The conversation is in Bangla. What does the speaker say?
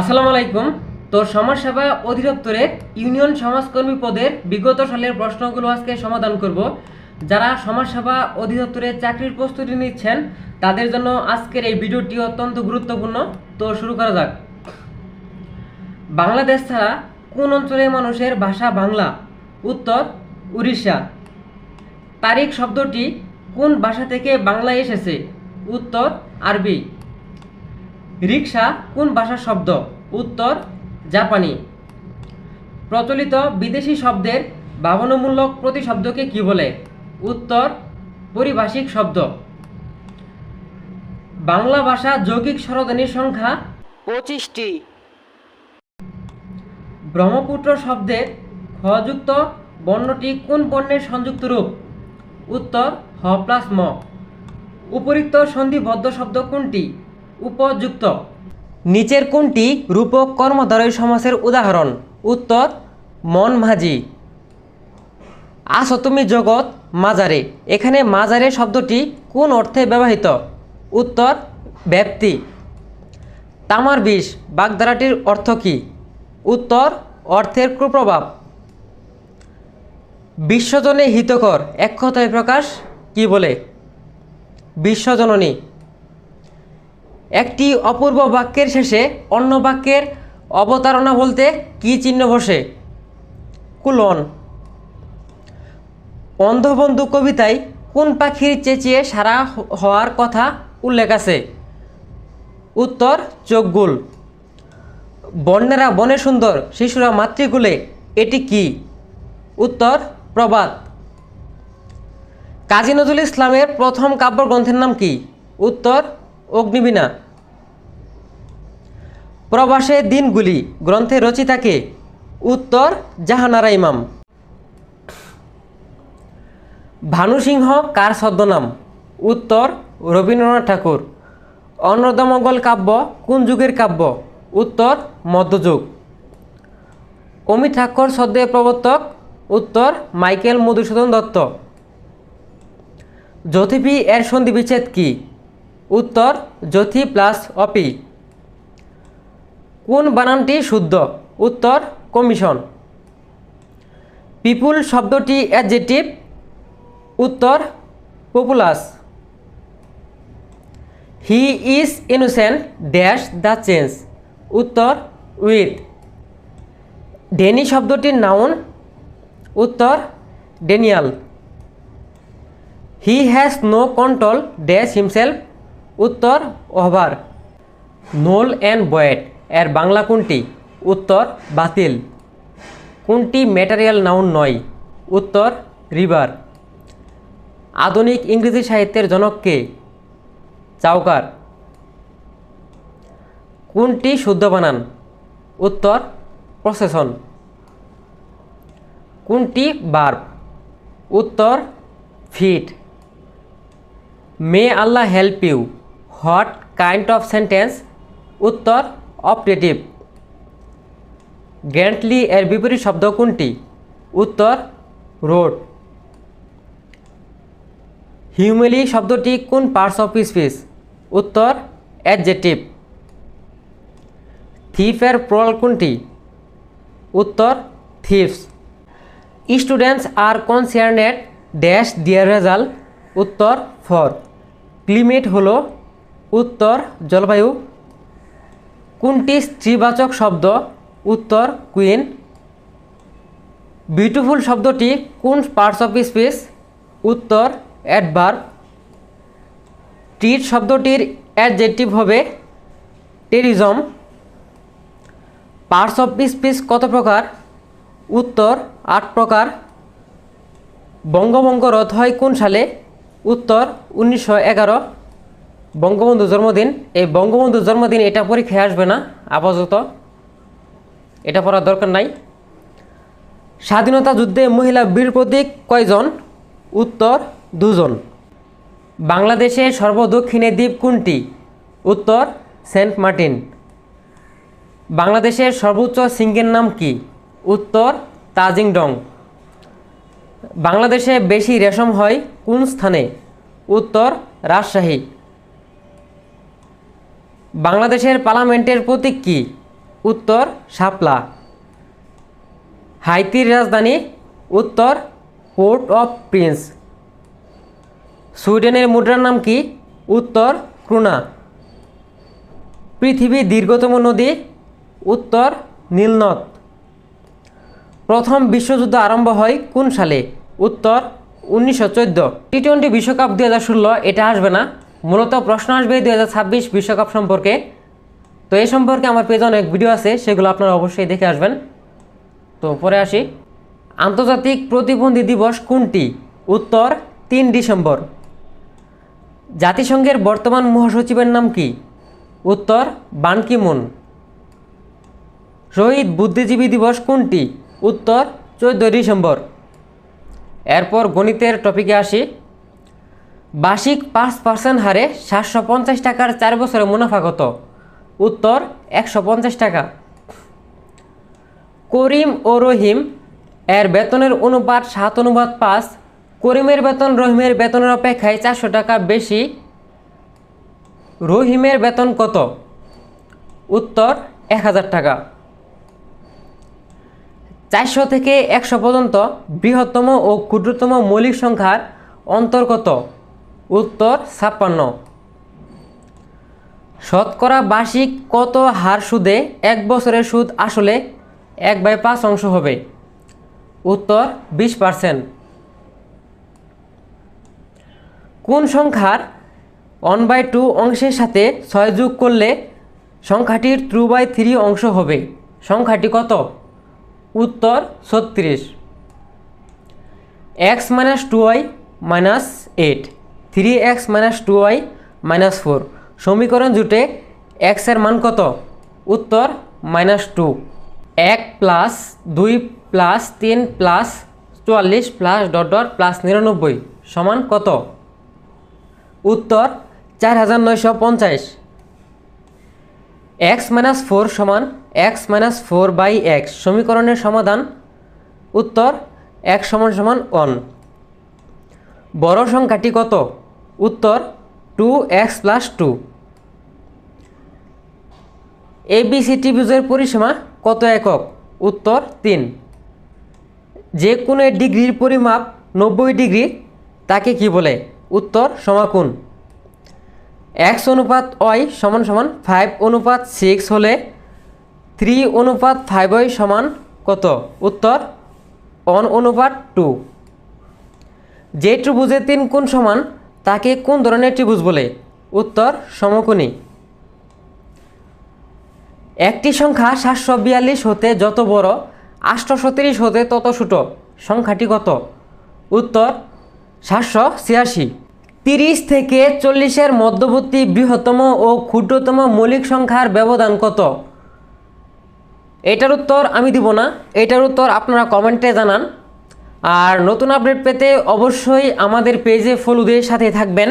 আসসালামু আলাইকুম। তো সমাজসেবা অধিদপ্তরের ইউনিয়ন সমাজকর্মী পদের বিগত সালের প্রশ্নগুলো আজকে সমাধান করব। যারা সমাজসেবা অধিদপ্তরে চাকরির প্রস্তুতি নিচ্ছেন তাদের জন্য আজকের এই ভিডিওটি অত্যন্ত গুরুত্বপূর্ণ। তো শুরু করা যাক। বাংলাদেশ ছাড়া কোন অঞ্চলের মানুষের ভাষা বাংলা? উত্তর উড়িষ্যা। তারিখ শব্দটি কোন ভাষা থেকে বাংলায় এসেছে? উত্তর আরবি। রিকশা কোন ভাষার শব্দ? উত্তর জাপানি। প্রচলিত বিদেশি শব্দের ভাবনামূলক প্রতিশব্দকে কি বলে? উত্তর পারিভাষিক শব্দ। বাংলা ভাষা যৌগিক স্বরধ্বনির সংখ্যা 25টি। ব্রহ্মপুত্র শব্দের হযুক্ত বর্ণটি কোন বর্ণের সংযুক্ত রূপ? উত্তর হ প্লাস ম। উপরিক্ত সন্ধিবদ্ধ শব্দ কোনটি? উপযুক্ত। নিচের কোনটি রূপক কর্মধারয় সমাসের উদাহরণ? উত্তর মন মাঝি। আসো তুমি জগৎ মাজারে, এখানে মাজারে শব্দটি কোন অর্থে ব্যবহৃত? উত্তর ব্যাপ্তি। তামার বিষ বাগধারাটির অর্থ কী? উত্তর অর্থের কুপ্রভাব। বিশ্বজনে হিতকর এক কথায় প্রকাশ কি বলে? বিশ্বজননী। একটি অপূর্ব বাক্যের শেষে অন্য বাক্যের অবতারণা বলতে কি চিহ্ন বসে? কুলন। অন্ধবন্ধু কবিতায় কোন পাখির চেঁচিয়ে সারা হওয়ার কথা উল্লেখ আছে? উত্তর চোখগুল। বন্যেরা বনে সুন্দর, শিশুরা মাতৃকুলে, এটি কি? উত্তর প্রবাদ। কাজী নজরুল ইসলামের প্রথম কাব্যগ্রন্থের নাম কি? উত্তর অগ্নিবীণা। প্রবাসের দিনগুলি গ্রন্থের রচিতা কে? উত্তর জাহানারা ইমাম। ভানু সিংহ কার ছদ্মনাম? উত্তর রবীন্দ্রনাথ ঠাকুর। অন্নদামঙ্গল কাব্য কোন যুগের কাব্য? উত্তর মধ্যযুগ। অমিতাক্ষর ছদ্মের প্রবর্তক? উত্তর মাইকেল মধুসূদন দত্ত। যথিপি এর সন্ধি বিচ্ছেদ কি? উত্তর যথি প্লাস অপি। কোন বানানটি শুদ্ধ? উত্তর কমিশন। পিপুল শব্দটি অ্যাডজেক্টিভ? উত্তর populous. He is innocent dash the change? উত্তর উইথ। ডেনি শব্দটির নাউন? উত্তর denial. He has no control dash himself? উত্তর ওভার। নোল অ্যান্ড বয়েড এর বাংলা কোনটি? উত্তর বাতিল। কোনটি ম্যাটেরিয়াল নাউন নয়? উত্তর রিভার। আধুনিক ইংরেজি সাহিত্যের জনক কে? চাওকার। কোনটি শুদ্ধ বানান? উত্তর প্রসেসন। কোনটি ভার্ব? উত্তর fit. May Allah help you what kind of sentence? উত্তর অপটেটিভ। গ্র্যান্টলি এর বিপরীত শব্দ কোনটি? উত্তর রোড। হিউমেলি শব্দটি কোন পার্টস অফ স্পিচ? উত্তর অ্যাডজেক্টিভ। থিফ এর প্লুরাল কোনটি? উত্তর thiefs. Students are concerned dash their result? উত্তর ফর। ক্লিমেট হলো? উত্তর জলবায়ু। কোনটি স্ত্রীবাচক শব্দ? উত্তর কুইন। বিউটিফুল শব্দটি কোন পার্টস অফ স্পিচ? উত্তর অ্যাডভার্ব। ট্রিট শব্দটির অ্যাডজেক্টিভ হবে টেরিজম। পার্টস অফ স্পিচ কত প্রকার? উত্তর 8 প্রকার। বঙ্গভঙ্গ রদ হয় কোন সালে? উত্তর 1911। বঙ্গবন্ধু জন্মদিন। এই বঙ্গবন্ধুর জন্মদিন এটা পরীক্ষায় আসবে না আপাতত, এটা পড়ার দরকার নাই। স্বাধীনতা যুদ্ধে মহিলা বীর প্রতীক কয়জন? উত্তর 2 জন। বাংলাদেশের সর্বদক্ষিণে দ্বীপ কোনটি? উত্তর সেন্ট মার্টিন। বাংলাদেশের সর্বোচ্চ শৃঙ্গের নাম কি? উত্তর তাজিংডং। বাংলাদেশে বেশি রেশম হয় কোন স্থানে? উত্তর রাজশাহী। বাংলাদেশের পার্লামেন্টের প্রতীক কি? উত্তর শাপলা। হাইতির রাজধানী, উত্তর পোর্ট অফ প্রিন্স। সুইডেনের মুদ্রার নাম কি? উত্তর ক্রোনা। পৃথিবীর দীর্ঘতম নদী, উত্তর নীলনদ। প্রথম বিশ্বযুদ্ধ আরম্ভ হয় কোন সালে? উত্তর 1914। টি-20 বিশ্বকাপ 2016 এটা আসবে না, মূলত প্রশ্ন আসবে 2026 বিশ্বকাপ সম্পর্কে। তো এই সম্পর্কে আমার পেজে অনেক ভিডিও আছে, সেগুলো আপনারা অবশ্যই দেখে আসবেন। তো পরে আসি, আন্তর্জাতিক প্রতিবন্ধী দিবস কোনটি? উত্তর 3 ডিসেম্বর। জাতিসংঘের বর্তমান মহাসচিবের নাম কি? উত্তর বান কি মুন। শহীদ বুদ্ধিজীবী দিবস কোনটি? উত্তর 14 ডিসেম্বর। এরপর গণিতের টপিকে আসি, বার্ষিক 5% হারে 750 টাকার 4 বছরের মুনাফা কত? উত্তর 150 টাকা। করিম ও রহিম এর বেতনের অনুপাত 7:5। করিমের বেতন রহিমের বেতনের অপেক্ষায় 400 টাকা বেশি, রহিমের বেতন কত? উত্তর 1000 টাকা। 400 থেকে 100 পর্যন্ত বৃহত্তম ও ক্ষুদ্রতম মৌলিক সংখ্যার অন্তর কত? উত্তর 56। শতকরা বার্ষিক কত হার সুদে 1 বছরের সুদ আসলে 1/5 অংশ হবে? উত্তর 20%। কোন সংখ্যার 1/2 অংশের সাথে 6 যোগ করলে সংখ্যাটির 2/3 অংশ হবে? সংখ্যাটি কত? উত্তর 36। x - 2y - 8, 3x - 2y - 4 সমীকরণ জুটে x এর মান কত? উত্তর -2। 1 + 2 + 3 + 44 + ... +99 সমান কত? উত্তর 4950। x - 4 সমান x - 4/x সমীকরণের সমাধান। উত্তর x = 1। বড় সংখ্যাটি কত? উত্তর 2x + 2। ABC ত্রিভুজের পরিসীমা কত একক? উত্তর 3। যে কোণের ডিগ্রির পরিমাপ 90 ডিগ্রি তাকে কি বলে? উত্তর সমাকোণ। x/y = 5/6 হলে 3/5y সমান কত? উত্তর 1/2। যে ত্রিভুজের 3 কোণ সমান তাকে কোন ধরনের ত্রিভুজ বলে? উত্তর সমকোণী। একটি সংখ্যা 742 হতে যত বড়, 836 হতে তত ছোট, সংখ্যাটি কত? উত্তর 786। 30 থেকে 40-এর মধ্যবর্তী বৃহত্তম ও ক্ষুদ্রতম মৌলিক সংখ্যার ব্যবধান কত? এটার উত্তর আমি দিব না, এটার উত্তর আপনারা কমেন্টে জানান। আর নতুন আপডেট পেতে অবশ্যই আমাদের পেজে ফলো দিয়ে সাথে থাকবেন।